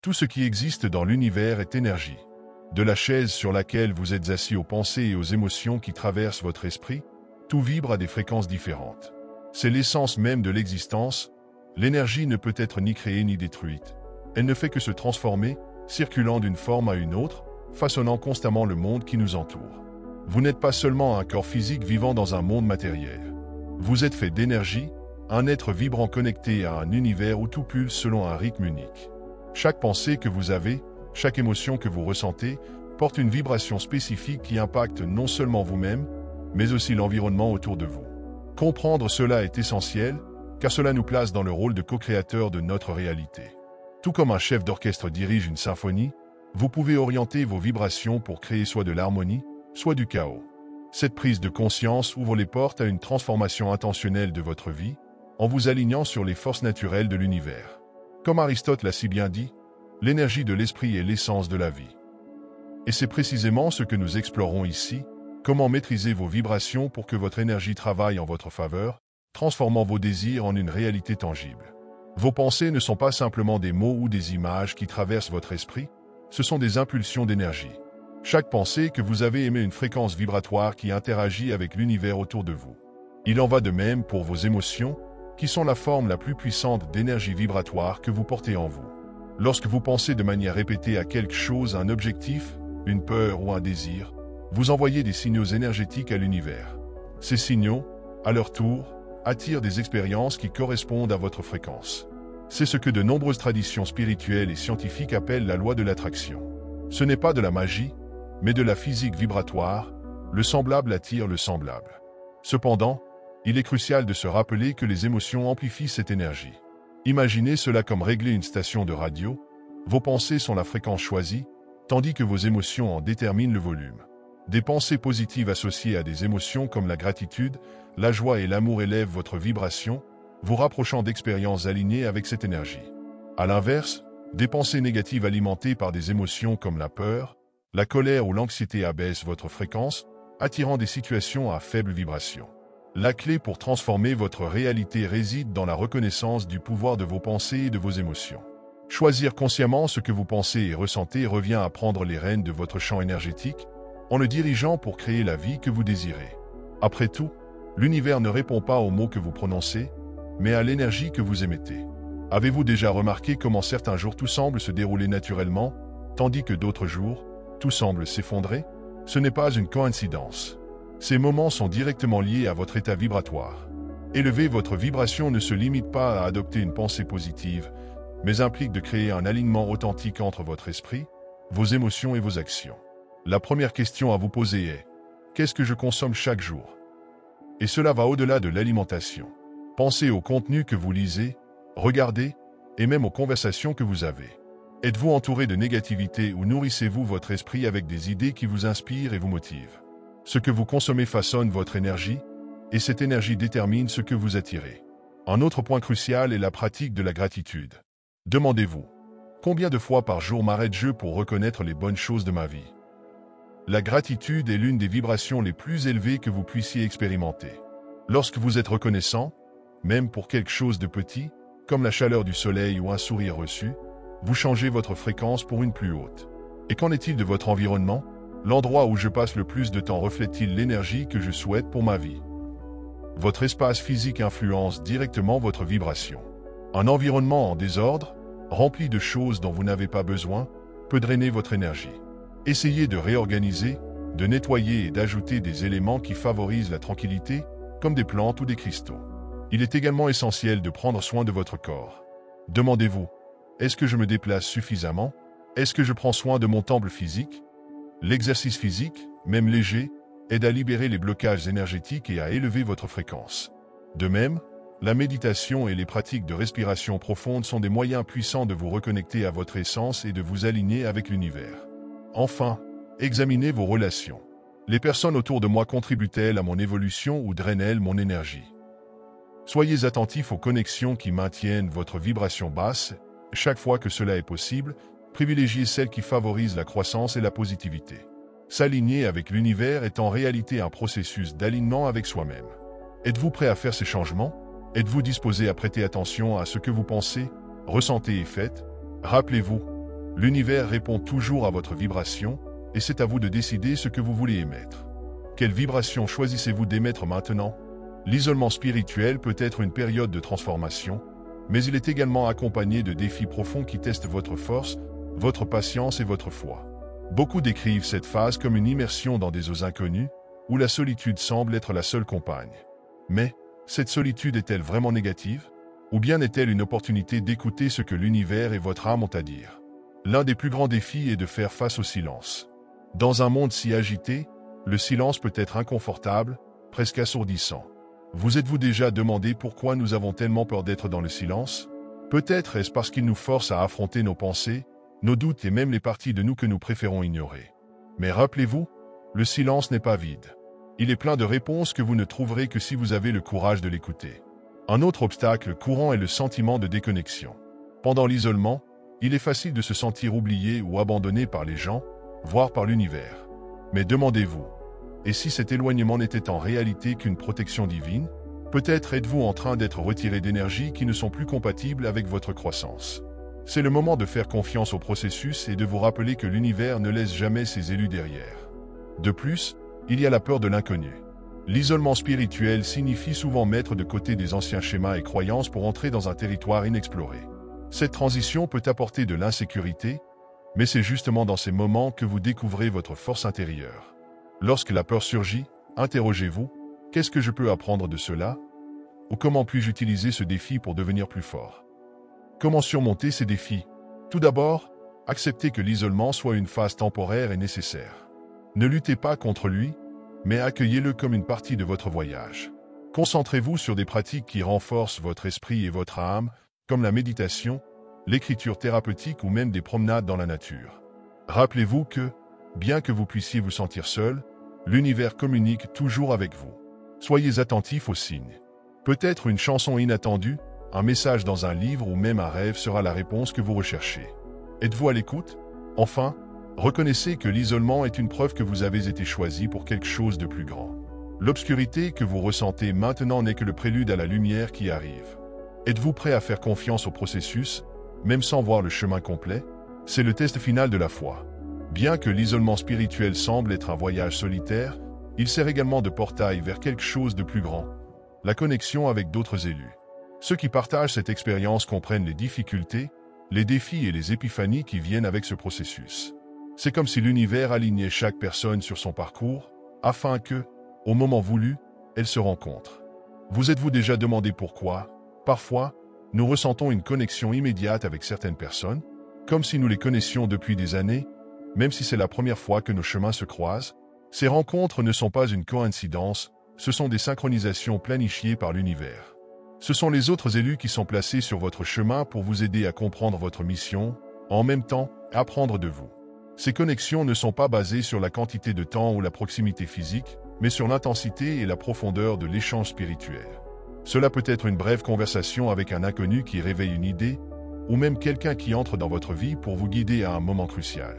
Tout ce qui existe dans l'univers est énergie. De la chaise sur laquelle vous êtes assis aux pensées et aux émotions qui traversent votre esprit, tout vibre à des fréquences différentes. C'est l'essence même de l'existence. L'énergie ne peut être ni créée ni détruite. Elle ne fait que se transformer, circulant d'une forme à une autre, façonnant constamment le monde qui nous entoure. Vous n'êtes pas seulement un corps physique vivant dans un monde matériel. Vous êtes fait d'énergie, un être vibrant connecté à un univers où tout pulse selon un rythme unique. Chaque pensée que vous avez, chaque émotion que vous ressentez, porte une vibration spécifique qui impacte non seulement vous-même, mais aussi l'environnement autour de vous. Comprendre cela est essentiel, car cela nous place dans le rôle de co-créateur de notre réalité. Tout comme un chef d'orchestre dirige une symphonie, vous pouvez orienter vos vibrations pour créer soit de l'harmonie, soit du chaos. Cette prise de conscience ouvre les portes à une transformation intentionnelle de votre vie, en vous alignant sur les forces naturelles de l'univers. Comme Aristote l'a si bien dit, l'énergie de l'esprit est l'essence de la vie. Et c'est précisément ce que nous explorons ici, comment maîtriser vos vibrations pour que votre énergie travaille en votre faveur, transformant vos désirs en une réalité tangible. Vos pensées ne sont pas simplement des mots ou des images qui traversent votre esprit, ce sont des impulsions d'énergie. Chaque pensée que vous avez émet une fréquence vibratoire qui interagit avec l'univers autour de vous. Il en va de même pour vos émotions, qui sont la forme la plus puissante d'énergie vibratoire que vous portez en vous. Lorsque vous pensez de manière répétée à quelque chose, un objectif, une peur ou un désir, vous envoyez des signaux énergétiques à l'univers. Ces signaux, à leur tour, attirent des expériences qui correspondent à votre fréquence. C'est ce que de nombreuses traditions spirituelles et scientifiques appellent la loi de l'attraction. Ce n'est pas de la magie, mais de la physique vibratoire, le semblable attire le semblable. Cependant, il est crucial de se rappeler que les émotions amplifient cette énergie. Imaginez cela comme régler une station de radio, vos pensées sont la fréquence choisie, tandis que vos émotions en déterminent le volume. Des pensées positives associées à des émotions comme la gratitude, la joie et l'amour élèvent votre vibration, vous rapprochant d'expériences alignées avec cette énergie. À l'inverse, des pensées négatives alimentées par des émotions comme la peur, la colère ou l'anxiété abaissent votre fréquence, attirant des situations à faible vibration. La clé pour transformer votre réalité réside dans la reconnaissance du pouvoir de vos pensées et de vos émotions. Choisir consciemment ce que vous pensez et ressentez revient à prendre les rênes de votre champ énergétique, en le dirigeant pour créer la vie que vous désirez. Après tout, l'univers ne répond pas aux mots que vous prononcez, mais à l'énergie que vous émettez. Avez-vous déjà remarqué comment certains jours tout semble se dérouler naturellement, tandis que d'autres jours, tout semble s'effondrer? Ce n'est pas une coïncidence. Ces moments sont directement liés à votre état vibratoire. Élever votre vibration ne se limite pas à adopter une pensée positive, mais implique de créer un alignement authentique entre votre esprit, vos émotions et vos actions. La première question à vous poser est « Qu'est-ce que je consomme chaque jour ?» Et cela va au-delà de l'alimentation. Pensez au contenu que vous lisez, regardez, et même aux conversations que vous avez. Êtes-vous entouré de négativité ou nourrissez-vous votre esprit avec des idées qui vous inspirent et vous motivent? Ce que vous consommez façonne votre énergie, et cette énergie détermine ce que vous attirez. Un autre point crucial est la pratique de la gratitude. Demandez-vous, combien de fois par jour m'arrête-je pour reconnaître les bonnes choses de ma vie? La gratitude est l'une des vibrations les plus élevées que vous puissiez expérimenter. Lorsque vous êtes reconnaissant, même pour quelque chose de petit, comme la chaleur du soleil ou un sourire reçu, vous changez votre fréquence pour une plus haute. Et qu'en est-il de votre environnement? L'endroit où je passe le plus de temps reflète-t-il l'énergie que je souhaite pour ma vie? Votre espace physique influence directement votre vibration. Un environnement en désordre, rempli de choses dont vous n'avez pas besoin, peut drainer votre énergie. Essayez de réorganiser, de nettoyer et d'ajouter des éléments qui favorisent la tranquillité, comme des plantes ou des cristaux. Il est également essentiel de prendre soin de votre corps. Demandez-vous, est-ce que je me déplace suffisamment? Est-ce que je prends soin de mon temple physique? L'exercice physique, même léger, aide à libérer les blocages énergétiques et à élever votre fréquence. De même, la méditation et les pratiques de respiration profonde sont des moyens puissants de vous reconnecter à votre essence et de vous aligner avec l'univers. Enfin, examinez vos relations. Les personnes autour de moi contribuent-elles à mon évolution ou drainent-elles mon énergie? Soyez attentifs aux connexions qui maintiennent votre vibration basse. Chaque fois que cela est possible, privilégiez celles qui favorisent la croissance et la positivité. S'aligner avec l'univers est en réalité un processus d'alignement avec soi-même. Êtes-vous prêt à faire ces changements? Êtes-vous disposé à prêter attention à ce que vous pensez, ressentez et faites? Rappelez-vous, L'univers répond toujours à votre vibration, et c'est à vous de décider ce que vous voulez émettre. Quelle vibration choisissez-vous d'émettre maintenant? L'isolement spirituel peut être une période de transformation, mais il est également accompagné de défis profonds qui testent votre force, votre patience et votre foi. Beaucoup décrivent cette phase comme une immersion dans des eaux inconnues, où la solitude semble être la seule compagne. Mais, cette solitude est-elle vraiment négative? Ou bien est-elle une opportunité d'écouter ce que l'univers et votre âme ont à dire? L'un des plus grands défis est de faire face au silence. Dans un monde si agité, le silence peut être inconfortable, presque assourdissant. Vous êtes-vous déjà demandé pourquoi nous avons tellement peur d'être dans le silence? Peut-être est-ce parce qu'il nous force à affronter nos pensées, nos doutes et même les parties de nous que nous préférons ignorer. Mais rappelez-vous, le silence n'est pas vide. Il est plein de réponses que vous ne trouverez que si vous avez le courage de l'écouter. Un autre obstacle courant est le sentiment de déconnexion. Pendant l'isolement, il est facile de se sentir oublié ou abandonné par les gens, voire par l'univers. Mais demandez-vous, et si cet éloignement n'était en réalité qu'une protection divine? Peut-être êtes-vous en train d'être retiré d'énergies qui ne sont plus compatibles avec votre croissance. C'est le moment de faire confiance au processus et de vous rappeler que l'univers ne laisse jamais ses élus derrière. De plus, il y a la peur de l'inconnu. L'isolement spirituel signifie souvent mettre de côté des anciens schémas et croyances pour entrer dans un territoire inexploré. Cette transition peut apporter de l'insécurité, mais c'est justement dans ces moments que vous découvrez votre force intérieure. Lorsque la peur surgit, interrogez-vous, qu'est-ce que je peux apprendre de cela? Ou comment puis-je utiliser ce défi pour devenir plus fort? Comment surmonter ces défis? Tout d'abord, acceptez que l'isolement soit une phase temporaire et nécessaire. Ne luttez pas contre lui, mais accueillez-le comme une partie de votre voyage. Concentrez-vous sur des pratiques qui renforcent votre esprit et votre âme, comme la méditation, l'écriture thérapeutique ou même des promenades dans la nature. Rappelez-vous que, bien que vous puissiez vous sentir seul, l'univers communique toujours avec vous. Soyez attentifs aux signes. Peut-être une chanson inattendue, un message dans un livre ou même un rêve sera la réponse que vous recherchez. Êtes-vous à l'écoute? Enfin, reconnaissez que l'isolement est une preuve que vous avez été choisi pour quelque chose de plus grand. L'obscurité que vous ressentez maintenant n'est que le prélude à la lumière qui arrive. Êtes-vous prêt à faire confiance au processus, même sans voir le chemin complet? C'est le test final de la foi. Bien que l'isolement spirituel semble être un voyage solitaire, il sert également de portail vers quelque chose de plus grand, la connexion avec d'autres élus. Ceux qui partagent cette expérience comprennent les difficultés, les défis et les épiphanies qui viennent avec ce processus. C'est comme si l'univers alignait chaque personne sur son parcours, afin que, au moment voulu, elle se rencontre. Vous êtes-vous déjà demandé pourquoi, parfois, nous ressentons une connexion immédiate avec certaines personnes, comme si nous les connaissions depuis des années, même si c'est la première fois que nos chemins se croisent? Ces rencontres ne sont pas une coïncidence, ce sont des synchronisations planifiées par l'univers. Ce sont les autres élus qui sont placés sur votre chemin pour vous aider à comprendre votre mission, en même temps, apprendre de vous. Ces connexions ne sont pas basées sur la quantité de temps ou la proximité physique, mais sur l'intensité et la profondeur de l'échange spirituel. Cela peut être une brève conversation avec un inconnu qui réveille une idée, ou même quelqu'un qui entre dans votre vie pour vous guider à un moment crucial.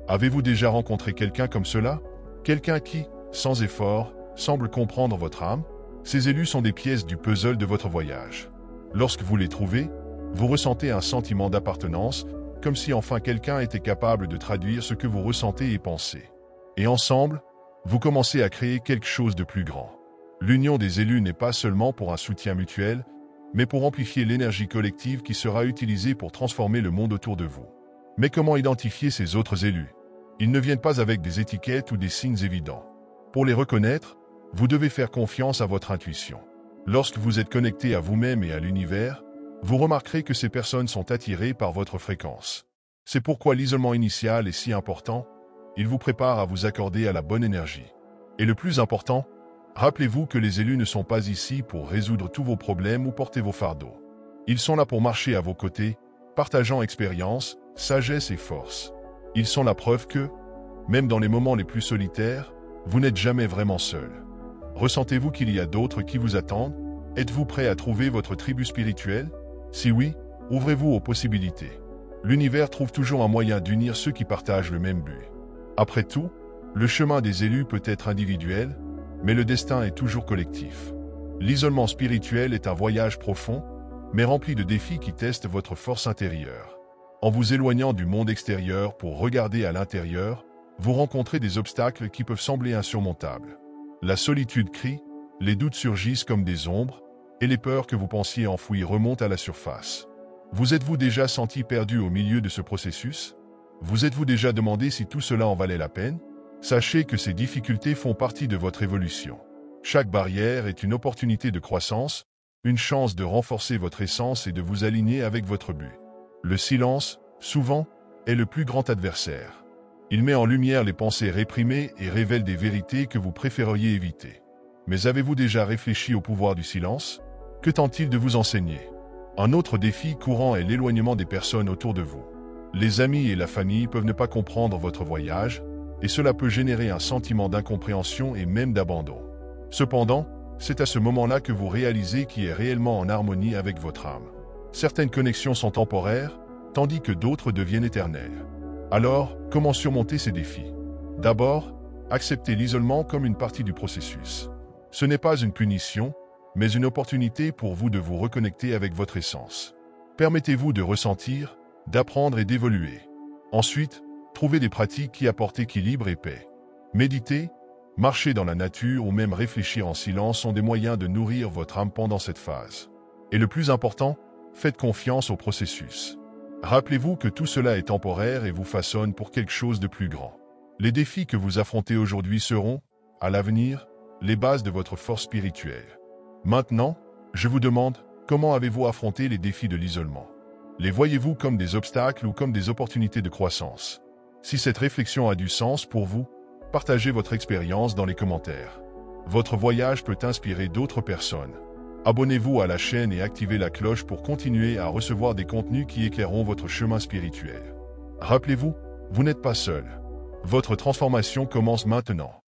Avez-vous déjà rencontré quelqu'un comme cela? Quelqu'un qui, sans effort, semble comprendre votre âme? Ces élus sont des pièces du puzzle de votre voyage. Lorsque vous les trouvez, vous ressentez un sentiment d'appartenance, comme si enfin quelqu'un était capable de traduire ce que vous ressentez et pensez. Et ensemble, vous commencez à créer quelque chose de plus grand. L'union des élus n'est pas seulement pour un soutien mutuel, mais pour amplifier l'énergie collective qui sera utilisée pour transformer le monde autour de vous. Mais comment identifier ces autres élus? Ils ne viennent pas avec des étiquettes ou des signes évidents. Pour les reconnaître, vous devez faire confiance à votre intuition. Lorsque vous êtes connecté à vous-même et à l'univers, vous remarquerez que ces personnes sont attirées par votre fréquence. C'est pourquoi l'isolement initial est si important, il vous prépare à vous accorder à la bonne énergie. Et le plus important, rappelez-vous que les élus ne sont pas ici pour résoudre tous vos problèmes ou porter vos fardeaux. Ils sont là pour marcher à vos côtés, partageant expérience, sagesse et force. Ils sont la preuve que, même dans les moments les plus solitaires, vous n'êtes jamais vraiment seul. Ressentez-vous qu'il y a d'autres qui vous attendent? Êtes-vous prêt à trouver votre tribu spirituelle? Si oui, ouvrez-vous aux possibilités. L'univers trouve toujours un moyen d'unir ceux qui partagent le même but. Après tout, le chemin des élus peut être individuel, mais le destin est toujours collectif. L'isolement spirituel est un voyage profond, mais rempli de défis qui testent votre force intérieure. En vous éloignant du monde extérieur pour regarder à l'intérieur, vous rencontrez des obstacles qui peuvent sembler insurmontables. La solitude crie, les doutes surgissent comme des ombres, et les peurs que vous pensiez enfouies remontent à la surface. Vous êtes-vous déjà senti perdu au milieu de ce processus? Vous êtes-vous déjà demandé si tout cela en valait la peine? Sachez que ces difficultés font partie de votre évolution. Chaque barrière est une opportunité de croissance, une chance de renforcer votre essence et de vous aligner avec votre but. Le silence, souvent, est le plus grand adversaire. Il met en lumière les pensées réprimées et révèle des vérités que vous préféreriez éviter. Mais avez-vous déjà réfléchi au pouvoir du silence? Que tente-t-il de vous enseigner? Un autre défi courant est l'éloignement des personnes autour de vous. Les amis et la famille peuvent ne pas comprendre votre voyage, et cela peut générer un sentiment d'incompréhension et même d'abandon. Cependant, c'est à ce moment-là que vous réalisez qui est réellement en harmonie avec votre âme. Certaines connexions sont temporaires, tandis que d'autres deviennent éternelles. Alors, comment surmonter ces défis? D'abord, acceptez l'isolement comme une partie du processus. Ce n'est pas une punition, mais une opportunité pour vous de vous reconnecter avec votre essence. Permettez-vous de ressentir, d'apprendre et d'évoluer. Ensuite, trouvez des pratiques qui apportent équilibre et paix. Méditer, marcher dans la nature ou même réfléchir en silence sont des moyens de nourrir votre âme pendant cette phase. Et le plus important, faites confiance au processus. Rappelez-vous que tout cela est temporaire et vous façonne pour quelque chose de plus grand. Les défis que vous affrontez aujourd'hui seront, à l'avenir, les bases de votre force spirituelle. Maintenant, je vous demande, comment avez-vous affronté les défis de l'isolement? Les voyez-vous comme des obstacles ou comme des opportunités de croissance? Si cette réflexion a du sens pour vous, partagez votre expérience dans les commentaires. Votre voyage peut inspirer d'autres personnes. Abonnez-vous à la chaîne et activez la cloche pour continuer à recevoir des contenus qui éclaireront votre chemin spirituel. Rappelez-vous, vous n'êtes pas seul. Votre transformation commence maintenant.